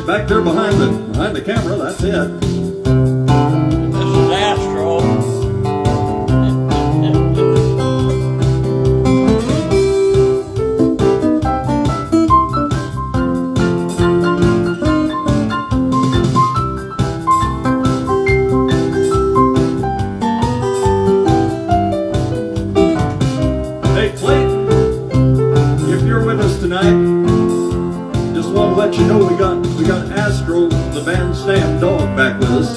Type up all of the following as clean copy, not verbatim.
back there behind the camera, that's it. This is Astro. Hey Clayton, if you're with us tonight, just want to let you know we got Astro, the bandstand dog, back with us.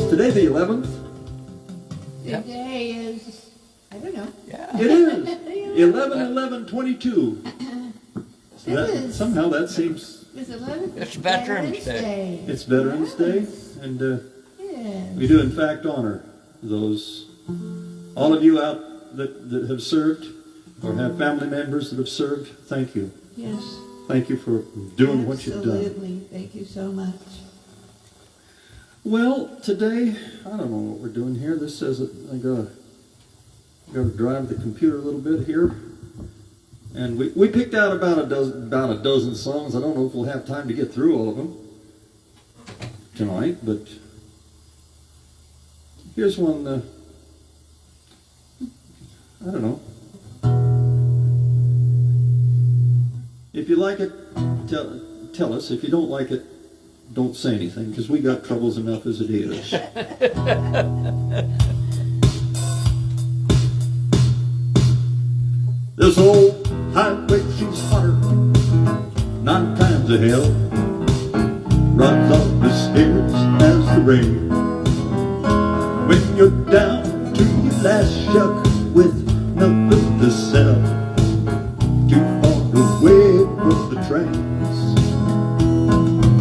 Today the 11th? Today is, I don't know. Yeah. It is. 11/11/22. So somehow that seems... It's Veterans Day. It's Veterans Day. And yes. we do in fact honor those, all of you out that have served or have family members that have served. Thank you. Yes. Thank you for doing what you've done. Absolutely. Thank you so much. Well, today, I don't know what we're doing here. This says that I gotta drive the computer a little bit here. And we picked out about a dozen songs. I don't know if we'll have time to get through all of them tonight, but here's one, I don't know. If you like it, tell us. If you don't like it, don't say anything, because we got troubles enough as it is. This old highway, she's hotter 9 times a hell. Runs off the stairs as the rain. When you're down to your last shuck with nothing to sell, too far away from the trains.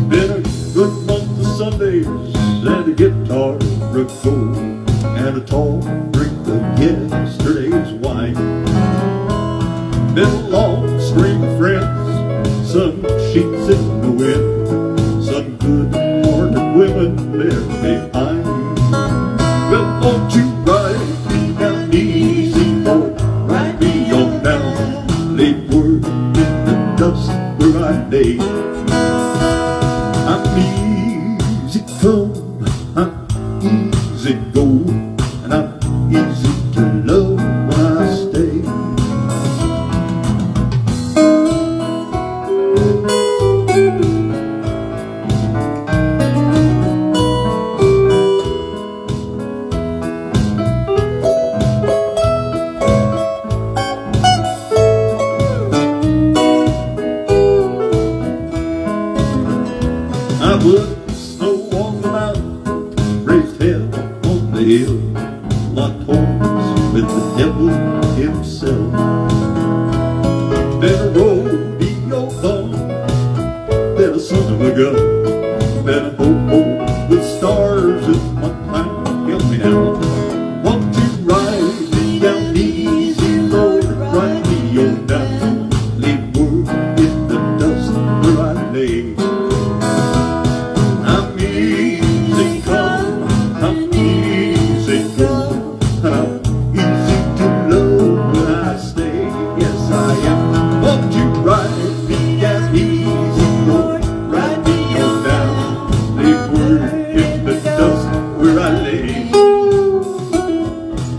Been a good month of Sundays and a guitar, a cold, and a tall drink of yesterday's wine. Been a long string of friends, some sheets in the wind, some good-hearted women left behind. Well, won't you ride me down easy, boy, ride me on down, leave word in the dust where I lay. I'm easy come, I'm easy go, and I'm easy to love when I stay. I would snow on the mountain, raised hell on the hill, locked horns with the devil himself. Been a rodeo bum, been a son of a gun, been a hobo with stars in my mind. Help me now. Won't you ride me down easy, Lord, ride me on down, leave word in the dust where I lay. I'm easy come, I'm easy go, and I'm easy to love when I stay. Yes, I am. Won't you ride me down easy, Lord, ride me on down, leave word in the dust where I lay.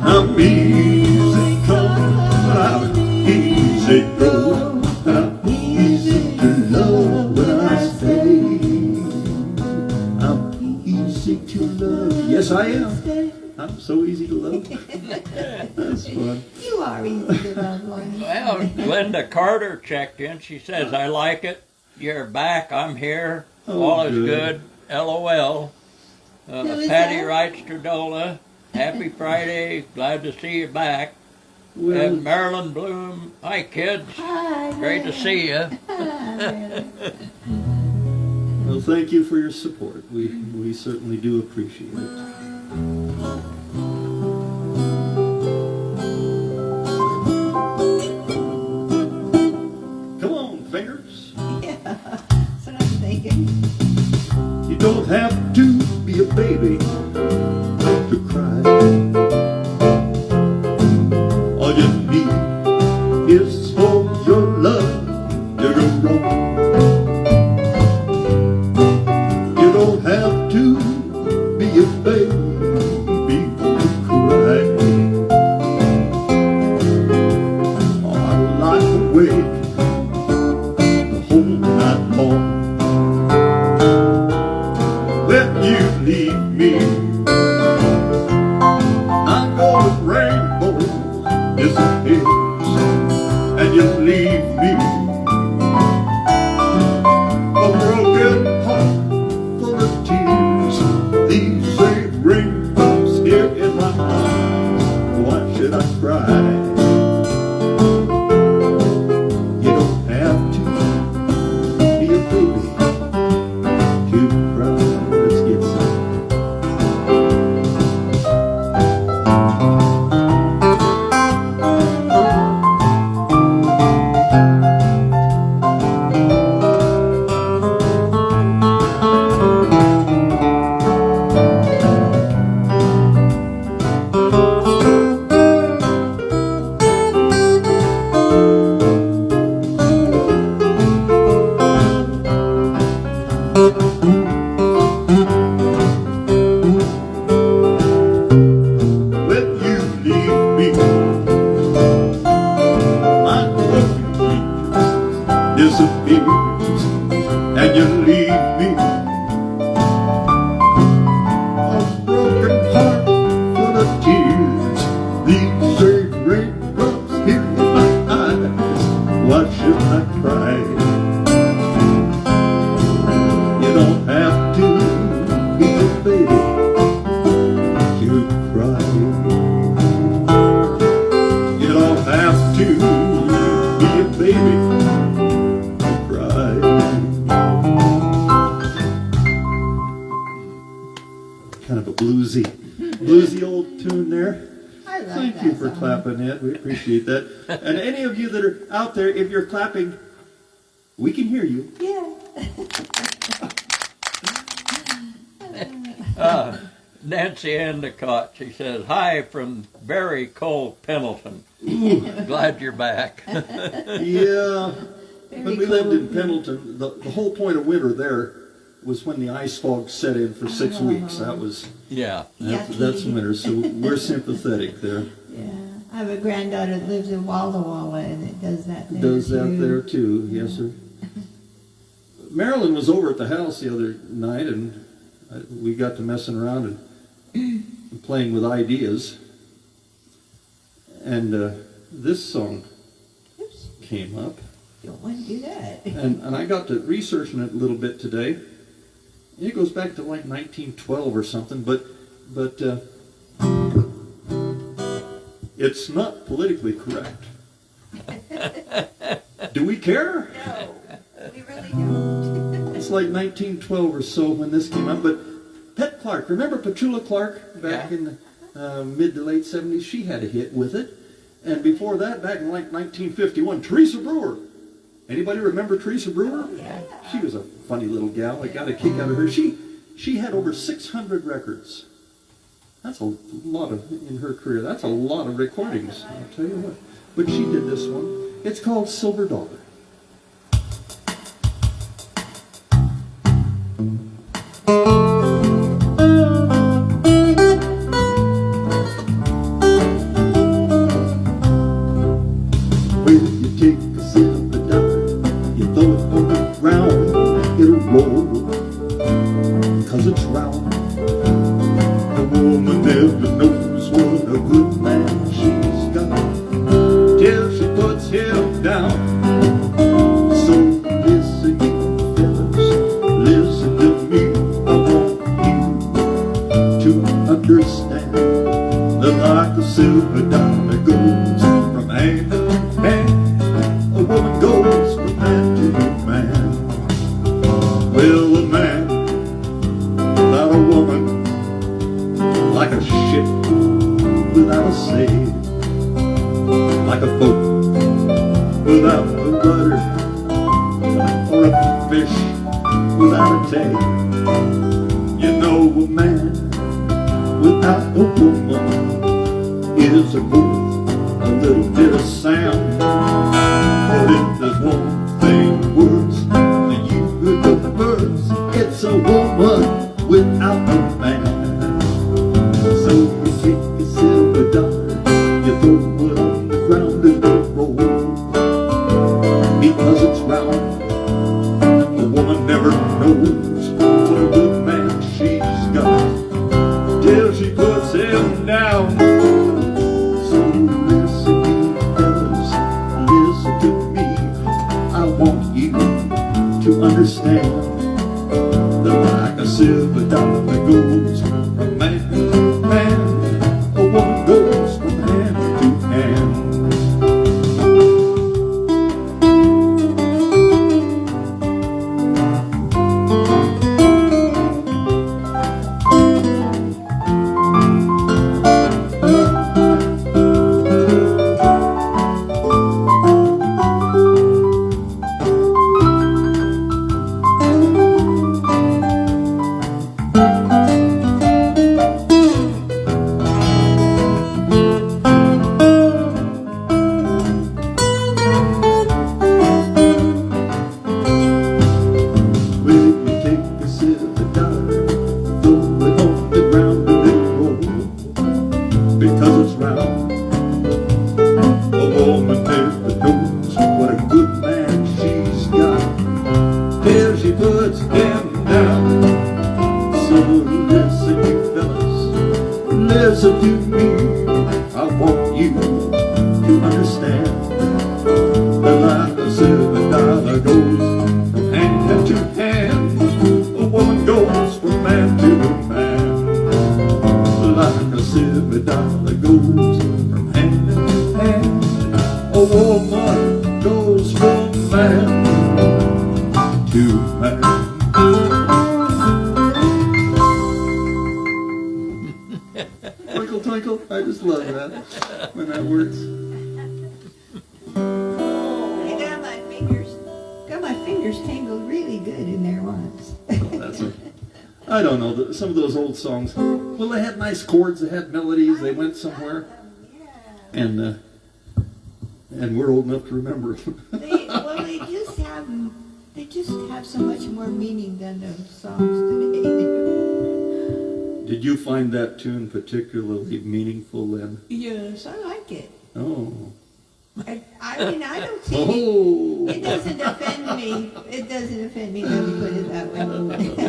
I'm easy come, and I'm easy go, and I'm easy to love when I stay. I'm easy to love. Yes, I am. I'm so easy to love. That's fun. You are easy to love, Lonnie. Well, Linda Carter checked in. She says, I like it. you're back. I'm here. Oh, All is good. good. LOL. Who is Patty that? writes to Dola. Happy Friday. Glad to see you back. Well, And Marilyn Bloom. Hi, kids. Hi. Great to see you. well, thank you for your support. We certainly do appreciate it. Come on, fingers. Yeah, that's what I'm thinking. You don't have to be a baby to cry. All you need is for your love to go wrong. You don't have to be a baby to cry. Oh, I lie awake the whole night long. When you leave me, my golden rainbow disappears, and you leave me a broken heart full of tears. These same raindrops here in my eyes, why should I cry? You don't have to be a baby to cry. Let's get some. When you leave me, my broken dream disappears, and you leave me a broken heart full of tears. These same raindrops here in my eyes, why should I cry? You don't have to be a baby to cry. You don't have to be a baby to cry. Kind of a bluesy old tune there. I like Thank that you for song. clapping it. We appreciate that. And any of you that are out there, if you're clapping, we can hear you. Yeah. Nancy Endicott. She says, hi from very cold Pendleton. Glad you're back. Yeah. When we lived in Pendleton, the whole point of winter there was when the ice fog set in for 6 weeks. That was Yeah. that's winter. So we're sympathetic there. Yeah. I have a granddaughter that lives in Walla Walla and it does that there Does that too. there too? Yes, sir. Marilyn was over at the house the other night, and we got to messing around and playing with ideas. And this song Oops. came up, Don't want to do that. and I got to researching it a little bit today. It goes back to like 1912 or something, but it's not politically correct. Do we care? No, we really don't. It's like 1912 or so when this came out. But Pet Clark, remember Petula Clark back in the mid to late 70s? She had a hit with it. And before that, back in like 1951, Teresa Brewer. Anybody remember Teresa Brewer? Yeah. She was a funny little gal. I got a kick out of her. She had over 600 records. That's a lot of, in her career, that's a lot of recordings, I'll tell you what. But she did this one. It's called Silver Dollar. When you take a silver dollar, you throw it on the ground, it'll roll, 'cause it's round. A woman never knows what a good man she's got till she puts him down. So listen, you Well, a man without a woman, like a ship without a sail, like a boat without a rudder, or a fish without a tail. You know, a man without a woman is a worth a little bit of sound. But if there's one thing worse than you with the birds, it's a woman without a man. So you take a silver dollar, you throw it on the ground and it rolls. Because it's round, a woman never knows what a good man she's got till she puts him down. So listen, you fellas, listen to me. I want you to understand that like a silver dollar goes from man to man, a woman goes from hand to hand. Listen to me, I want you to understand that like a silver dollar goes from hand to hand, a woman goes from man to man. Like a silver dollar goes from hand to hand, a woman goes from man to man. Twinkle, twinkle, I just love that when that works. I got my fingers tangled really good in there once. I don't know, some of those old songs, well, they had nice chords, they had melodies, they went somewhere, and we're old enough to remember them. They just have so much more meaning than the songs today do. Did you find that tune particularly meaningful then? Yes, I like it. Oh. I mean, I don't see it doesn't offend me. It doesn't offend me, let me put it that way.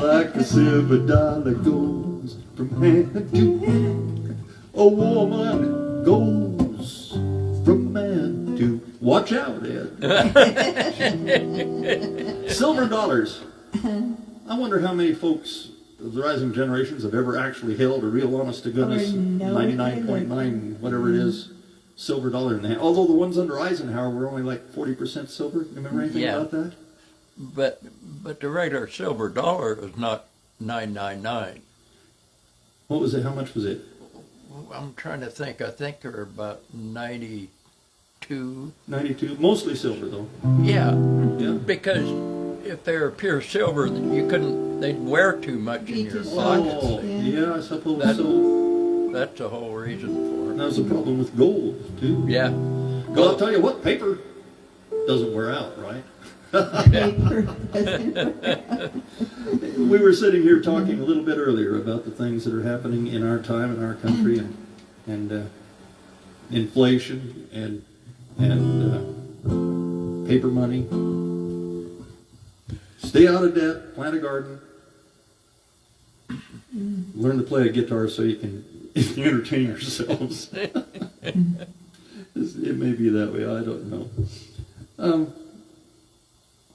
Like a silver dollar goes from hand to hand, a woman goes from man to... Watch out, Ed. Silver dollars. I wonder how many folks of the rising generations have ever actually held a real honest to goodness 99.9 whatever it is silver dollar in the hand. Although the ones under Eisenhower were only like 40% silver. You remember anything about that? But the regular silver dollar is not 999. What was it? How much was it? I'm trying to think. I think they're about 92. 92. Mostly silver though. Yeah. Yeah. Because if they were pure silver, you couldn't. They'd wear too much in your pockets. Oh, yeah, I suppose so. That's the whole reason for it. That was the problem with gold too. Yeah. Well, I'll tell you what, paper doesn't wear out, right? We were sitting here talking a little bit earlier about the things that are happening in our time, in our country, and inflation and paper money. Stay out of debt, plant a garden, learn to play a guitar so you can entertain yourselves. It may be that way, I don't know.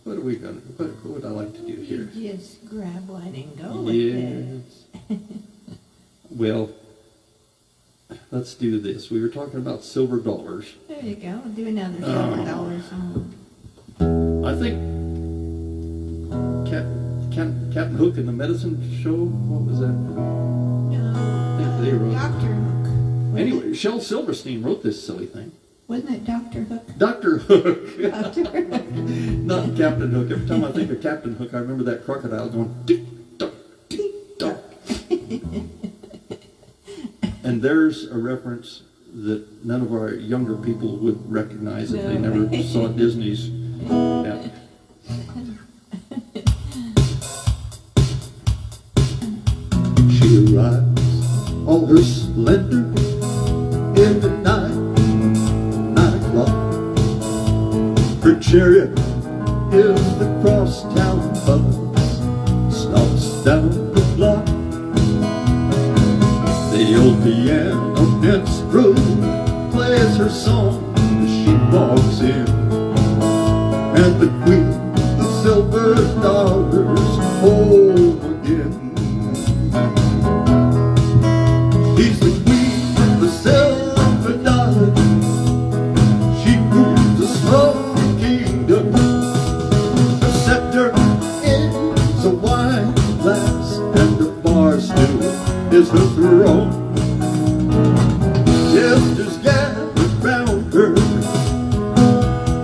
What are we gonna? What would I like to do here? You just grab one and go with Yes. Well, let's do this. We were talking about silver dollars. There you go. Do another silver dollar song. I think Captain Hook and the Medicine Show? What was that? I think they wrote. Dr. Hook. Anyway, Shel Silverstein wrote this silly thing. Wasn't it Dr. Hook? Dr. Hook. Dr. Hook. Not Captain Hook. Every time I think of Captain Hook, I remember that crocodile going tick tock, tick tock. And there's a reference that none of our younger people would recognize if they never saw Disney's. Yeah. She arrives, all her splendor, in the night, 9 o'clock. Her chariot is the crosstown bus, stops down the block. The old piano minstrel plays her song as she walks in, and the queen, the silver dollars, home again. He's the queen, the silver dollar. She rules the slow kingdom. Her scepter is a wine glass, and the bar stool is her throne. Jesters gather round her.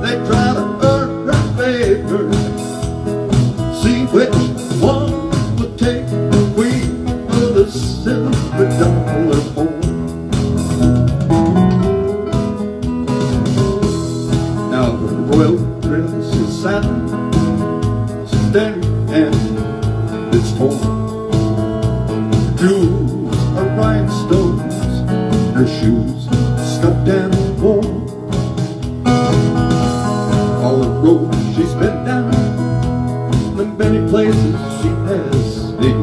They try to earn her favor. See which one will take the queen of the silver dollar home. Now the royal dress is satin, standing and it's torn. Jewels are rhinestones, her shoes scuffed and worn. All the roads she's been down, the many places she has been.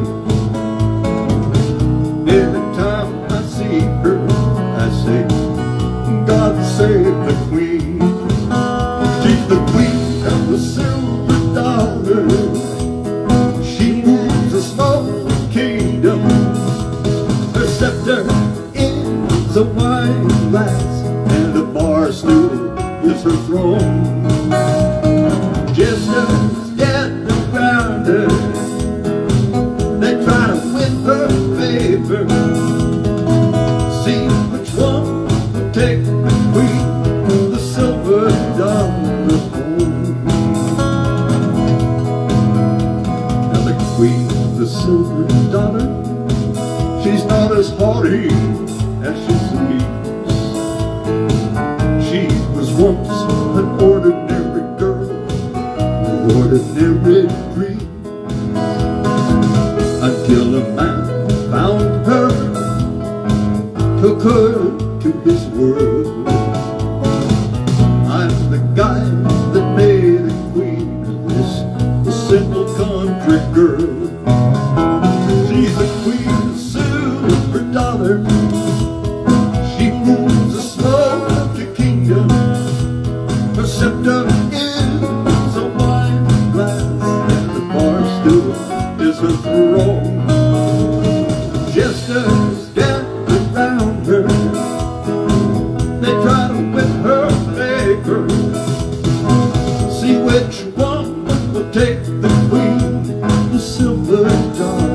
Every time I see her, I say, God save the queen. She's the queen of the silver dollar. She rules a small kingdom. Her scepter is a wine glass, and a bar stool is her throne. Jesters gather around her. They try to win her favor. See which one will take the queen, the silver dollar home. Now the queen, the silver dollar, she's not as haughty as she seems. She was once an ordinary girl, with ordinary dreams, until a man found her, took her to his world. I'm the guy that made a queen of this simple country girl. She's the queen of silver dollar. She rules a small kingdom. Her scepter is a wine glass, and the bar stool is her throne. Jesters gather round her. They try to win her favor. See which one will take the queen, the silver dollar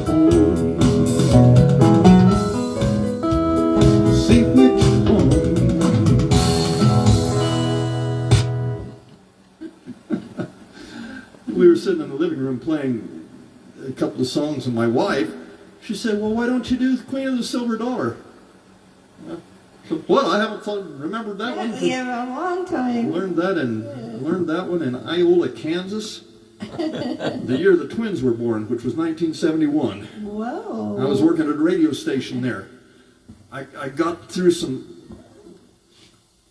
home. See which one. We were sitting in the living room playing a couple of songs, and my wife, she said, well, why don't you do the Queen of the Silver Dollar? So, what? I haven't remembered that one. Yeah, a long time. Learned that one in Iola, Kansas, the year the twins were born, which was 1971. Whoa. I was working at a radio station there. I got through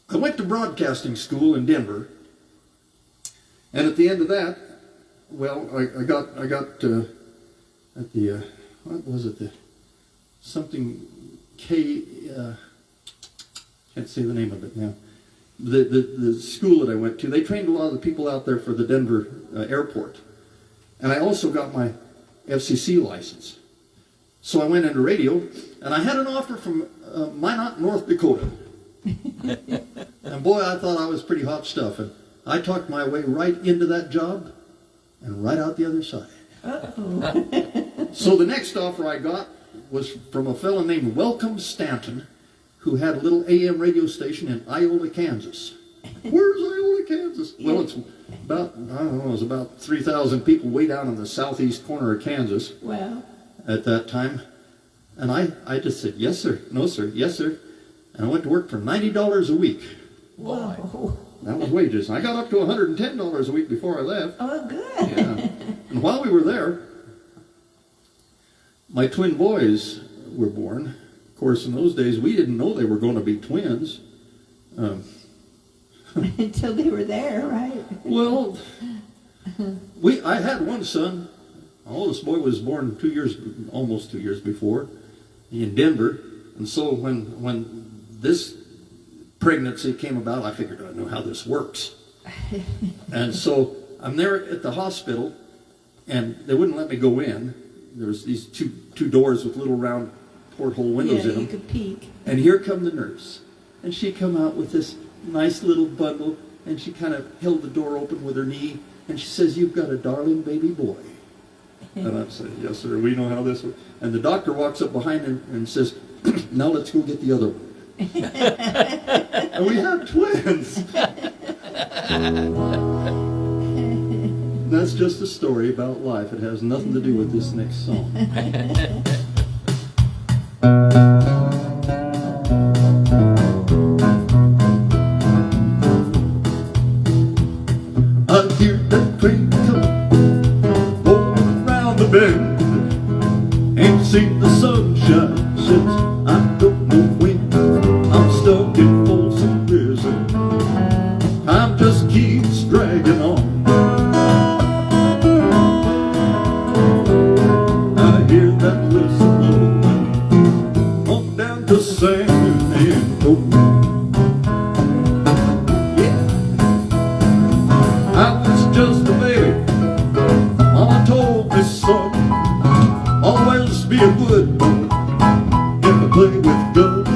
I went to broadcasting school in Denver, and at the end of that, well, I got at the what was it, can't say the name of it now. The school that I went to, they trained a lot of the people out there for the Denver airport. And I also got my FCC license. So I went into radio, and I had an offer from Minot, North Dakota. And boy, I thought I was pretty hot stuff. And I talked my way right into that job and right out the other side. So the next offer I got was from a fellow named Welcome Stanton, who had a little AM radio station in Iola, Kansas. Where's Iola, Kansas? Well, it's about, I don't know, it was about 3,000 people way down in the southeast corner of Kansas. Well, At that time. And I just said, yes, sir, no, sir, yes, sir. And I went to work for $90 a week. whoa. That was wages. I got up to $110 a week before I left. Oh, good. Yeah. And while we were there, my twin boys were born. Of course, in those days, we didn't know they were going to be twins. Until they were there, right? Well, I had one son. Our oldest boy was born almost 2 years before, in Denver. And so when this pregnancy came about, I figured I know how this works. And so I'm there at the hospital, and they wouldn't let me go in. There's these two doors with little round porthole windows in them. You could peek. And here come the nurse. And she come out with this nice little bundle, and she kind of held the door open with her knee, and she says, "You've got a darling baby boy." And I said, "Yes, sir, we know how this works." And the doctor walks up behind him and says, "Now let's go get the other one." And we have twins. That's just a story about life. It has nothing to do with this next song. I hear that train coming, rolling around the bend. Ain't seen the sunshine since I don't know when. I'm stuck in Folsom Prison. Time just keeps dragging on. I hear that whistle blowing on down to San Antonio. Just a baby, Mama told me, son, always be a good boy. If I play with guns,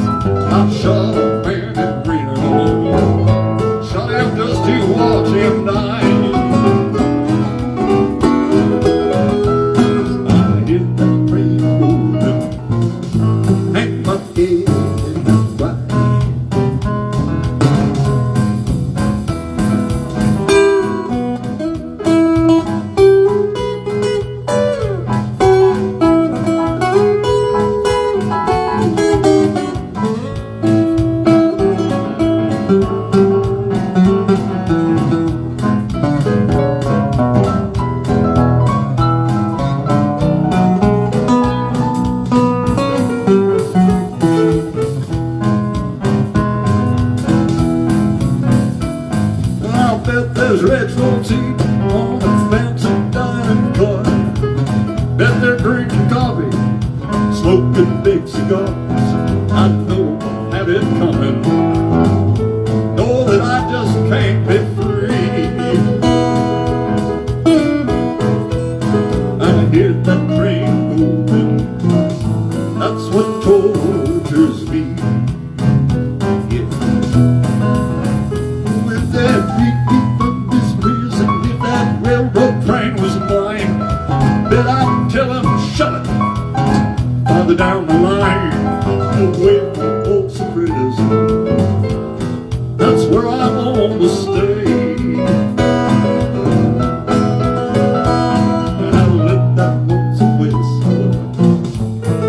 I'll shot a man in Reno. Shot him just to watch him die. I hit that train rolling, hang my head in the right. There's red folks eating on a fancy dining car. Bet they're drinking coffee, smoking big cigars. I know I have it coming. Know that I just can't be free. I hear that train moving. That's what tortures me. Yeah. With that beat railroad train was mine, bet I'd tell him, shut it, farther down the line, away from Folsom Prison. That's where I want to stay. And I'll let that lonesome whistle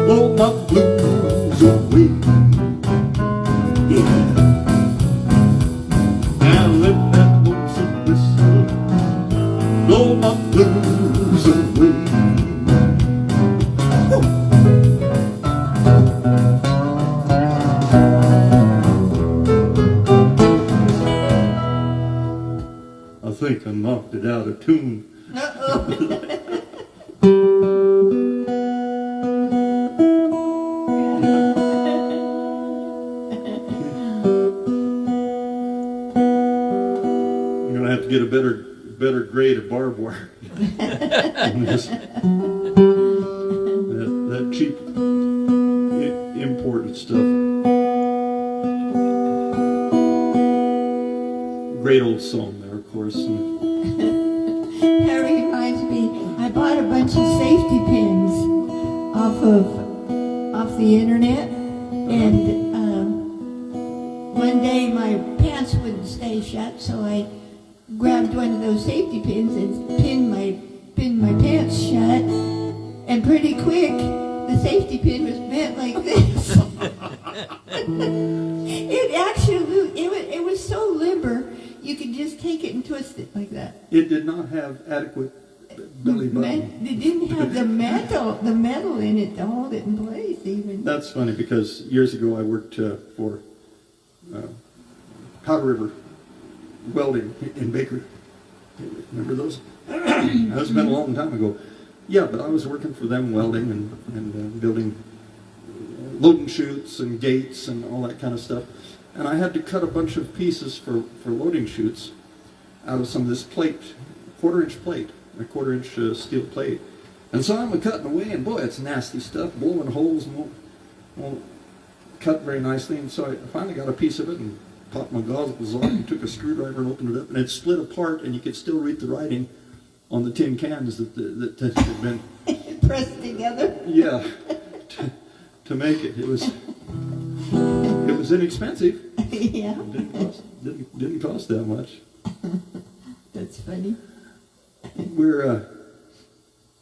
blow my blues away. Yeah. I'll let that lonesome whistle blow my blues away. I think I knocked it out of tune. I'm gonna have to get a better grade of barbed wire. that cheap imported stuff. Great old song there, of course. That reminds me, I bought a bunch safety pins off the internet, and one day my pants wouldn't stay shut, so I grabbed one of those safety pins and pinned my pants shut, and pretty quick the safety pin was bent like this. It was so limber you could just take it and twist it like that. It did not have adequate belly button. It didn't have the metal in it to hold it in place even. That's funny because years ago I worked for Powder River Welding in Baker. Remember those? That's been a long time ago. Yeah, but I was working for them welding and building loading chutes and gates and all that kind of stuff. And I had to cut a bunch of pieces for loading chutes out of some of this plate, quarter-inch plate, a quarter-inch steel plate. And so I'm cutting away, and boy, it's nasty stuff, blowing holes and won't cut very nicely. And so I finally got a piece of it and popped my goggles off and took a screwdriver and opened it up, and it split apart, and you could still read the writing on the tin cans that had been pressed together. Yeah, to make it. It was inexpensive. Yeah. It didn't cost that much. That's funny.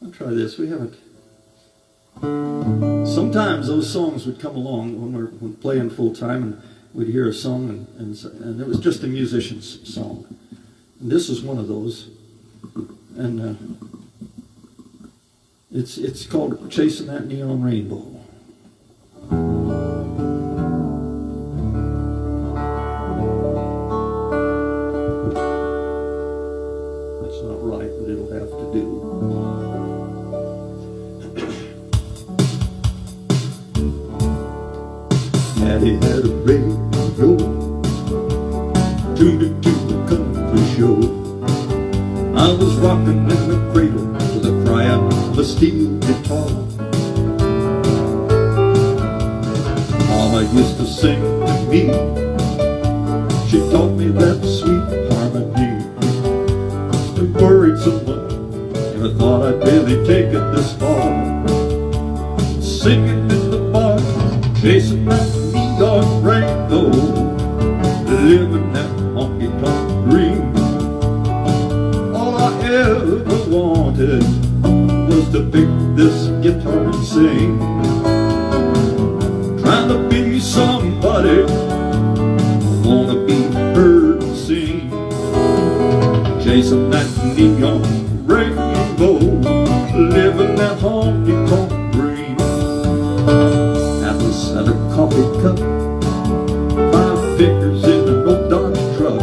I'll try this. We haven't. Sometimes those songs would come along when we're playing full time, and we'd hear a song, and it was just a musician's song. And this is one of those, and it's called "Chasing That Neon Rainbow." That's not right, but it'll have to do. Daddy had a radio, tuned it to the country show. I was rocking in the cradle to the crying of a steel guitar. Mama used to sing to me. She taught me that sweet harmony. I worried so much, never thought I'd really take it this far. Singing in the bar, chasing that neon rainbow, living that honky-tonk dream. All I ever wanted was to pick this guitar and sing. Trying to be somebody, wanna be heard and sing. Chasing that neon rainbow, living that honky-tonk dream. Atlas had a coffee cup, 5 figures in an old Dodge truck,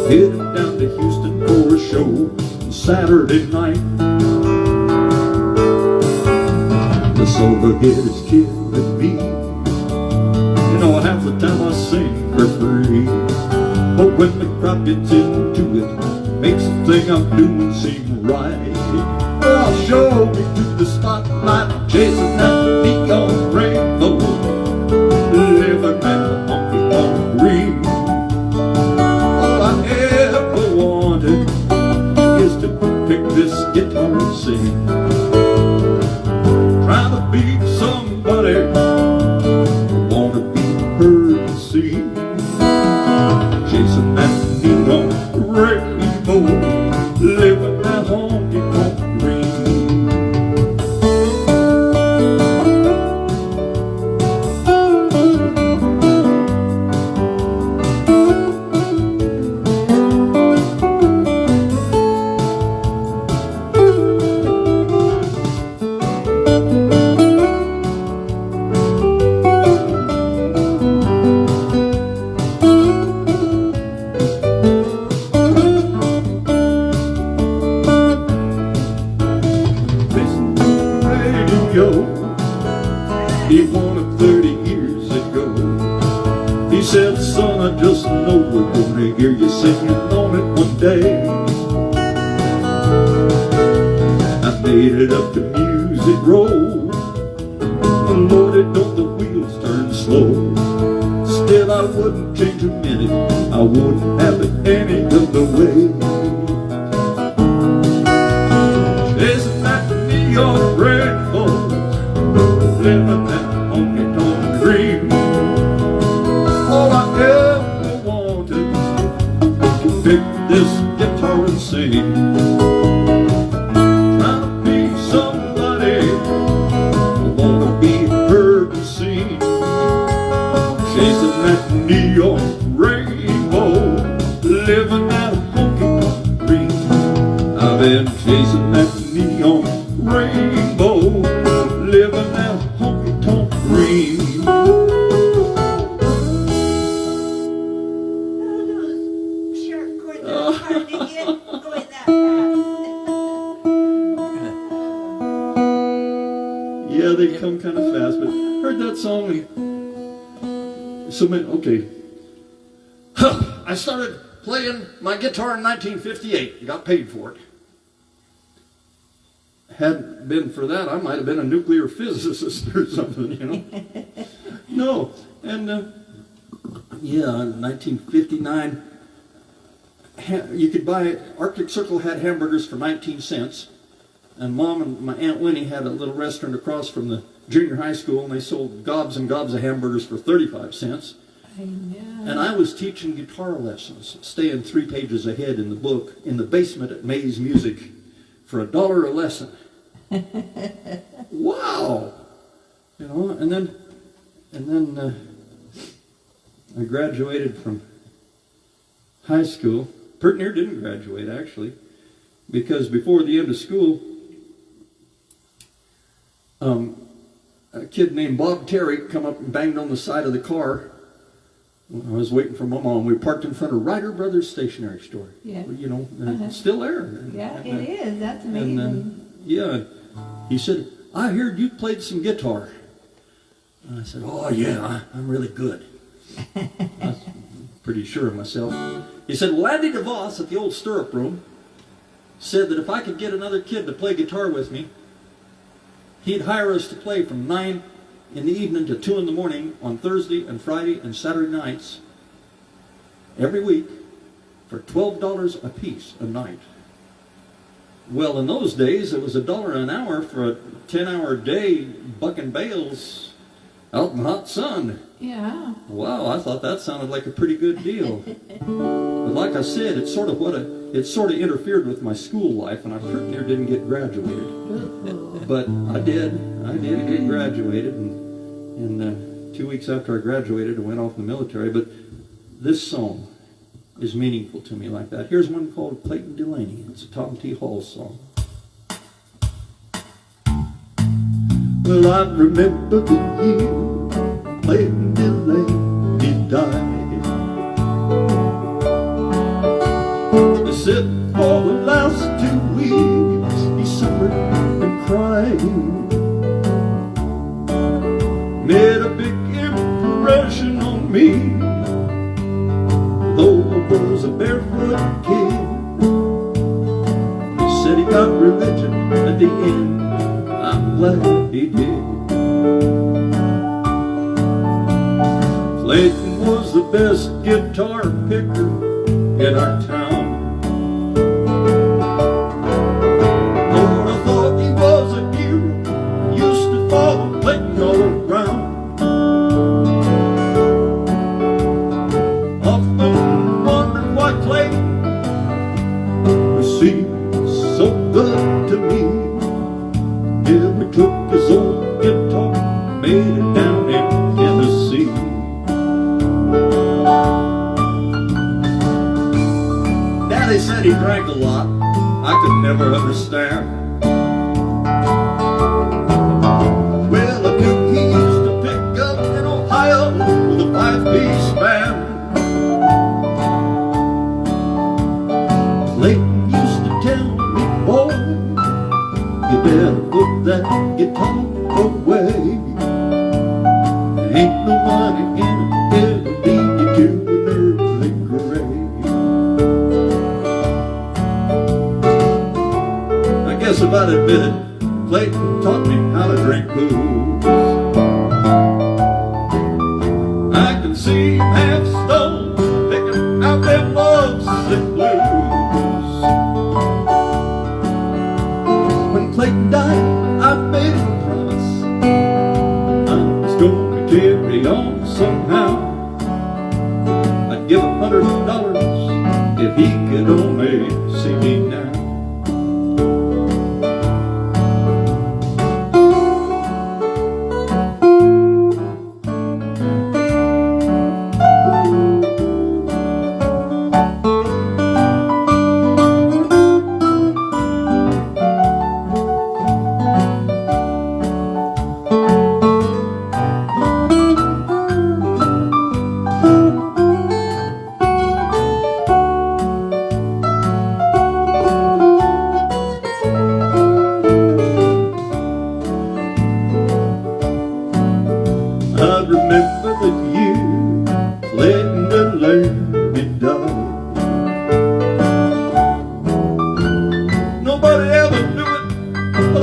headed down to Houston for a show Saturday night. This overhead is killing me. You know, half the time I sing for free, but when the crowd gets into it, makes the thing I'm doing seem right. Oh, show me to the spotlight, chasing that neon rainbow, living that honky-tonk dream. All I ever wanted is to pick this guitar and sing. Trying to be somebody, wanna be heard and seen. Chasing that neon rainbow, living that honky-tonk dream. He wanted 30 years ago. He said, son, I just know we're gonna hear you singing on it one day. I made it up to Music Row. Lordy, don't the wheels turn slow. Still, I wouldn't change a minute, I wouldn't have it any other way. Isn't that neon rainbow, living that honky-tonk dream. Those sharp chords are hard to get going that fast. Yeah, they come kind of fast, but heard that song and so many, okay. I started playing my guitar in 1958. Got paid for it. Hadn't been for that, I might have been a nuclear physicist or something, you know. No, and yeah, in 1959, you could buy, Arctic Circle had hamburgers for 19 cents, and Mom and my Aunt Winnie had a little restaurant across from the junior high school, and they sold gobs and gobs of hamburgers for 35 cents. I know. And I was teaching guitar lessons, staying 3 pages ahead in the book, in the basement at Mays Music for $1 a lesson. Wow! You know, and then I graduated from high school. Pretty near didn't graduate, actually, because before the end of school, a kid named Bob Terry come up and banged on the side of the car. I was waiting for my mom. We parked in front of Ryder Brothers Stationery Store. Yeah. You know, and it's still there. And, Yeah, it is. That's amazing. And, yeah, he said, I heard you played some guitar. And I said, oh yeah, I'm really good. I was pretty sure of myself. He said, well, Andy DeVos at the old stirrup room said that if I could get another kid to play guitar with me, he'd hire us to play from 9 in the evening to 2 in the morning on Thursday and Friday and Saturday nights every week for $12 a piece a night. Well, in those days, it was $1 an hour for a 10-hour day bucking bales out in the hot sun. Yeah. Wow, I thought that sounded like a pretty good deal. But like I said, it sort of interfered with my school life, and I pretty near didn't get graduated. But I did get graduated, and 2 weeks after I graduated, I went off in the military. But this song is meaningful to me like that. Here's one called Clayton Delaney. It's a Tom T. Hall song. Well, I remember the year Clayton Delaney died. They said for the last 2 weeks he suffered and cried. Made a big impression on me, though I was a barefoot kid. He said he got religion at the end. I'm glad he did. Clayton was the best guitar picker in our town. Lord, I thought he was a hero. Used to follow Clayton all around. Often wondered why Clayton seemed so good to me. Never took his old guitar, made it down in Tennessee. Daddy said he drank a lot, I could never understand. Well, I knew he used to pick up in Ohio with a 5-piece band. Clayton used to tell me, boy, you better put that guitar away. Ain't no money in it, it'll lead you to an early grave. I guess if I'd admit it, Clayton taught me how to drink booze. I can see him half stoned, picking out them loves and blues. When Clayton died, I made a promise I was going to carry on somehow. I'd give $100 if he could only see me now.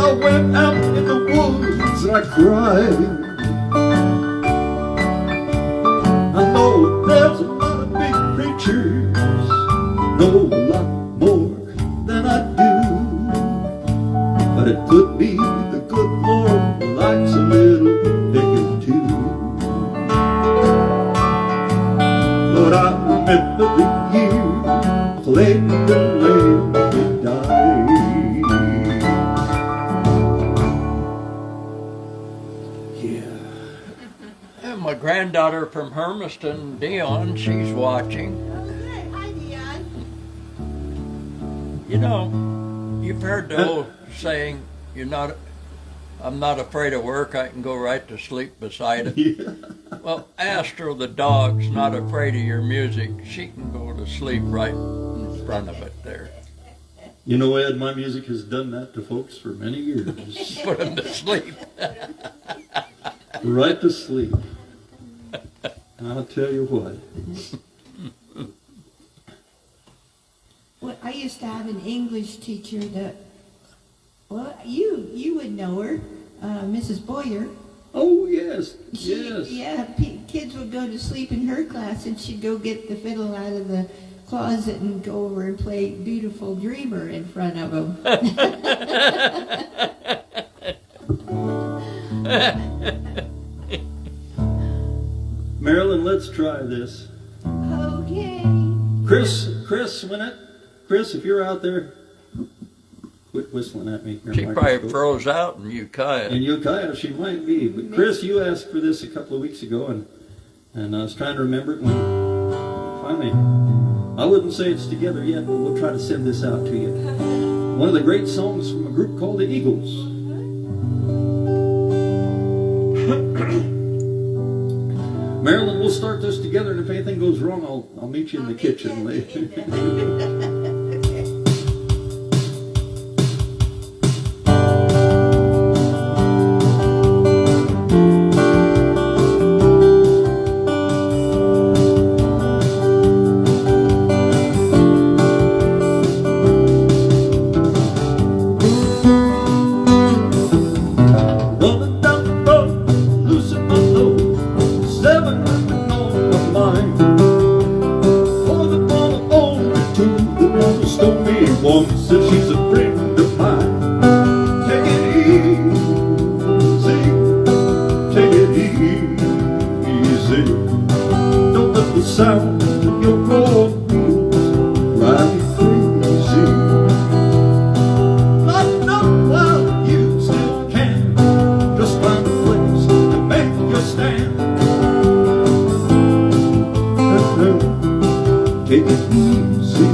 I went out in the woods and I cried. I know there's a lot of big preachers know a lot more than I do, but it could be the good Lord likes a little digging too. But I remember the year Eclectic Americana died. And my granddaughter from Hermiston, Dion, she's watching. Hi, Dion. You know, you've heard the old saying, I'm not afraid of work, I can go right to sleep beside it. Yeah. Well, Astro the dog's not afraid of your music. She can go to sleep right in front of it there. You know, Ed, my music has done that to folks for many years. Put them to sleep. Right to sleep. I'll tell you what. Well, I used to have an English teacher that, well, you would know her, Mrs. Boyer. Oh, yes, She, yes. Yeah, kids would go to sleep in her class, and she'd go get the fiddle out of the closet and go over and play Beautiful Dreamer in front of them. Marilyn, let's try this. Okay. Chris, Chris, if you're out there, quit whistling at me. She probably froze out in Ukiah. In Ukiah, she might be. But Chris, you asked for this a couple of weeks ago, and I was trying to remember it when finally, I wouldn't say it's together yet, but we'll try to send this out to you. One of the great songs from a group called the Eagles. Marilyn, we'll start this together, and if anything goes wrong, I'll meet you in the kitchen later. Woman says she's a friend of mine. Take it easy, take it easy. Don't let the sound of your road wheels drive you crazy. Lighten up while you still can. Just find a place to make your stand. Take it easy.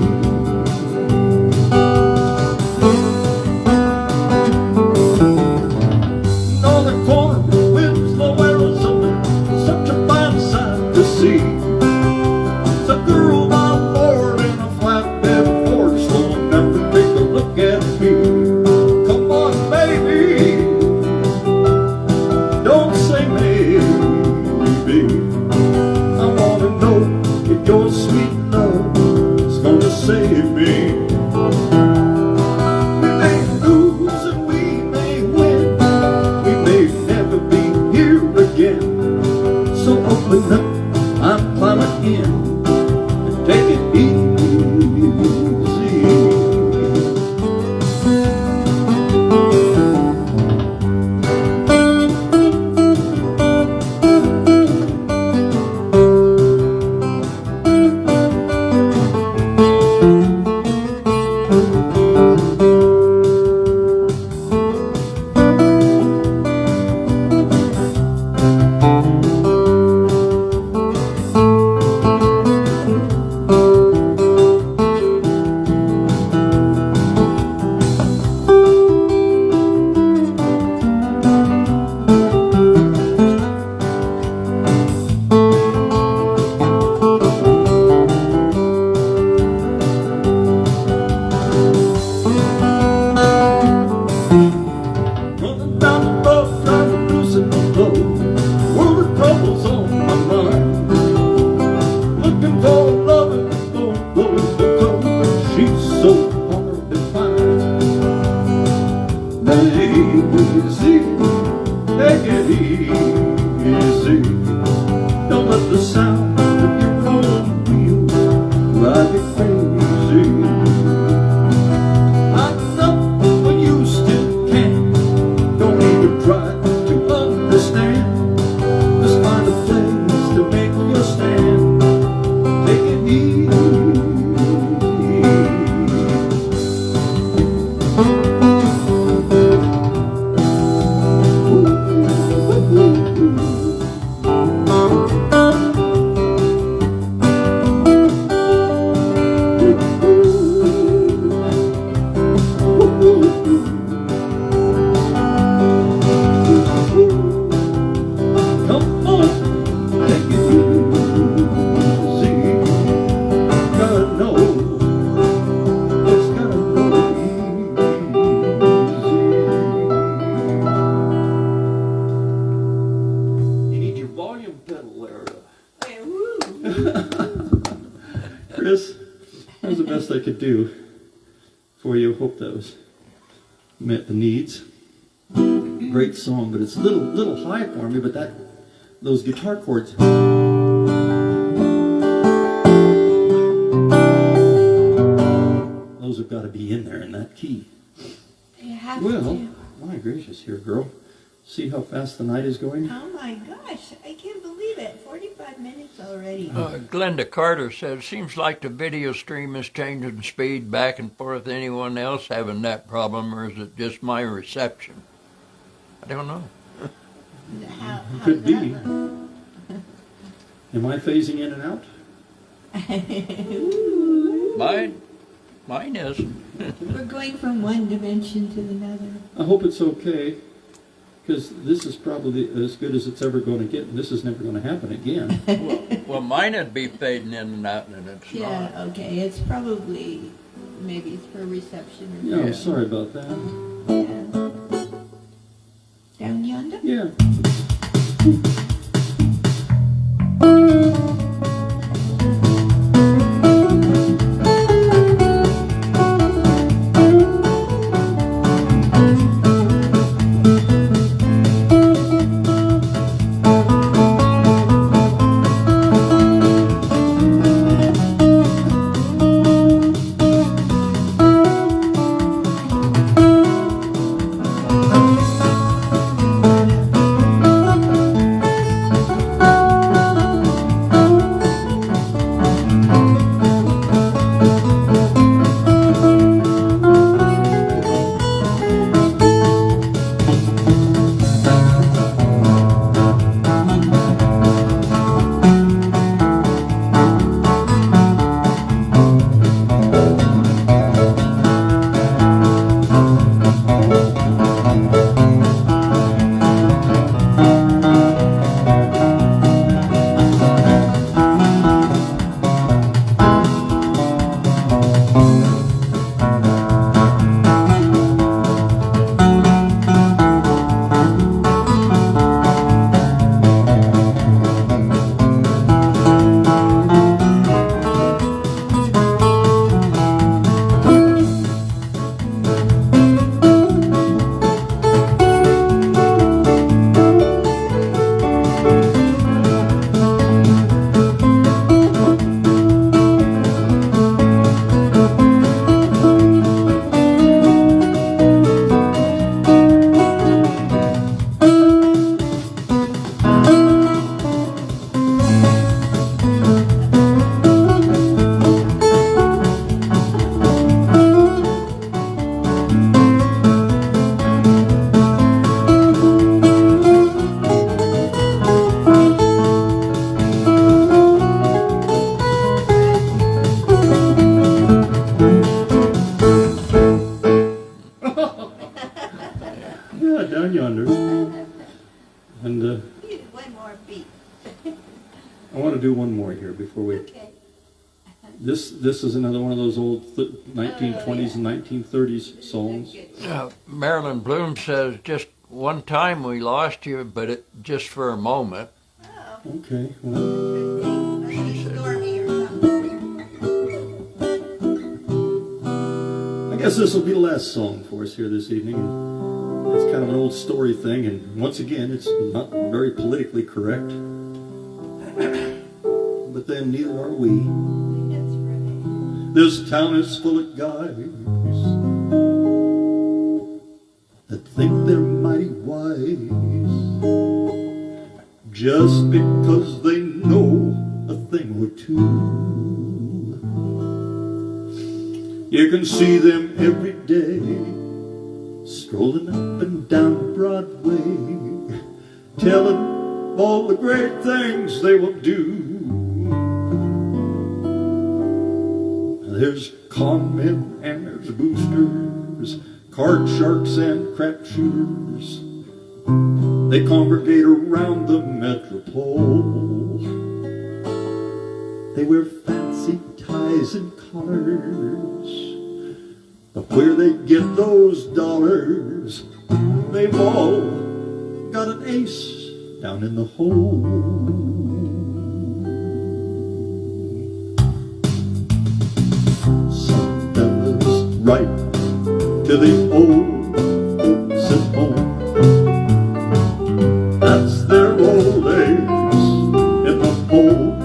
Your sweet love easy, take it easy. Don't let the sound of your rolling wheels drive you crazy. I know when you still can, don't even try to understand. Just find a place to make your stand. Take it easy. Come on, take it easy. Gotta know, just gotta know easy. You need your volume pedal there. Chris, that was the best I could do for you. Hope that was met the needs. Great song, but it's a little high for me, but those guitar chords. Those have got to be in there in that key. You have Well, to. my gracious here, girl. See how fast the night is going? Oh my gosh, I can't believe it. 45 minutes already. Glenda Carter says, seems like the video stream is changing speed back and forth. Anyone else having that problem, or is it just my reception? I don't know. How Could does be. that look? Am I phasing in and out? Mine is. We're going from one dimension to another. I hope it's okay, because this is probably as good as it's ever going to get, and this is never going to happen again. Well, mine would be fading in and out, and it's Yeah, not. okay. It's probably, maybe it's for reception or Yeah, something. I'm sorry about that. Yeah. Down yonder? Yeah. Down yonder. And One more beat. I want to do one more here before we... Okay. This is another one of those old 1920s and 1930s songs. Marilyn Bloom says, just one time we lost you, but it just for a moment. Oh, Okay, well, good thing. Maybe stormy or something. I guess this will be the last song for us here this evening. It's kind kind of an old story thing, and once again, it's not very politically correct. But then neither are we. That's right. This town is full of guys that think they're mighty wise just because they know a thing or two. You can see them every day strolling up and down Broadway, telling all the great things they will do. There's con men and there's boosters, card sharks and crap shooters. They congregate around the metropole. They wear fancy ties and collars, but where they get those dollars, they've all got an ace down in the hole. Some fellas write to the old folks at home. That's their old age in the hole.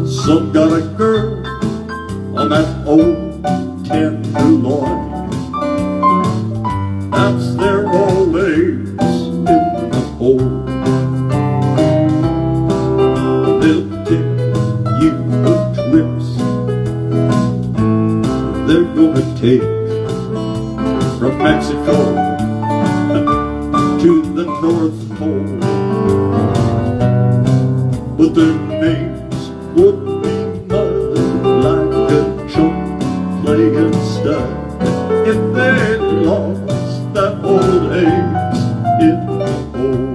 Some got a girl on that old tenderloin. That's their old age in the hole. They'll take you of trips they're gonna take from Mexico to the North Pole. But their names would be mud like a chump playing stud if they lost that old ace in the hole.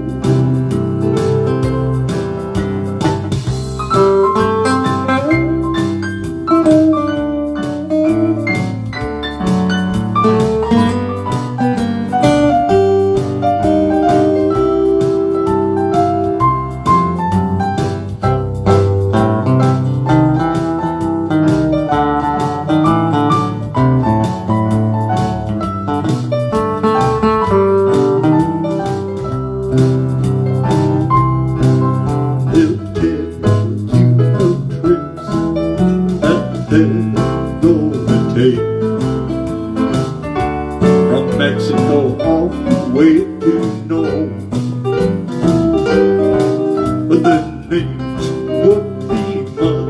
From Mexico all the way to Nome. But their names would be mud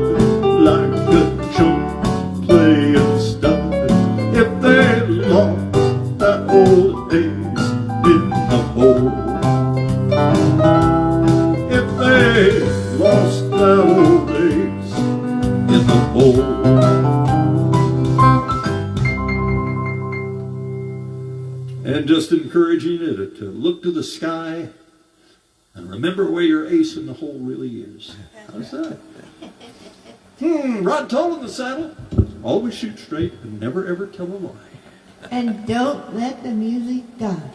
like a chump playing stud if they lost that old ace in the hole. If they lost that old ace in the hole. And just encouraging it to look to the sky and remember where your ace in the hole really is. How's that? Rod tall in the saddle. Always shoot straight and never ever tell a lie. And don't let the music die.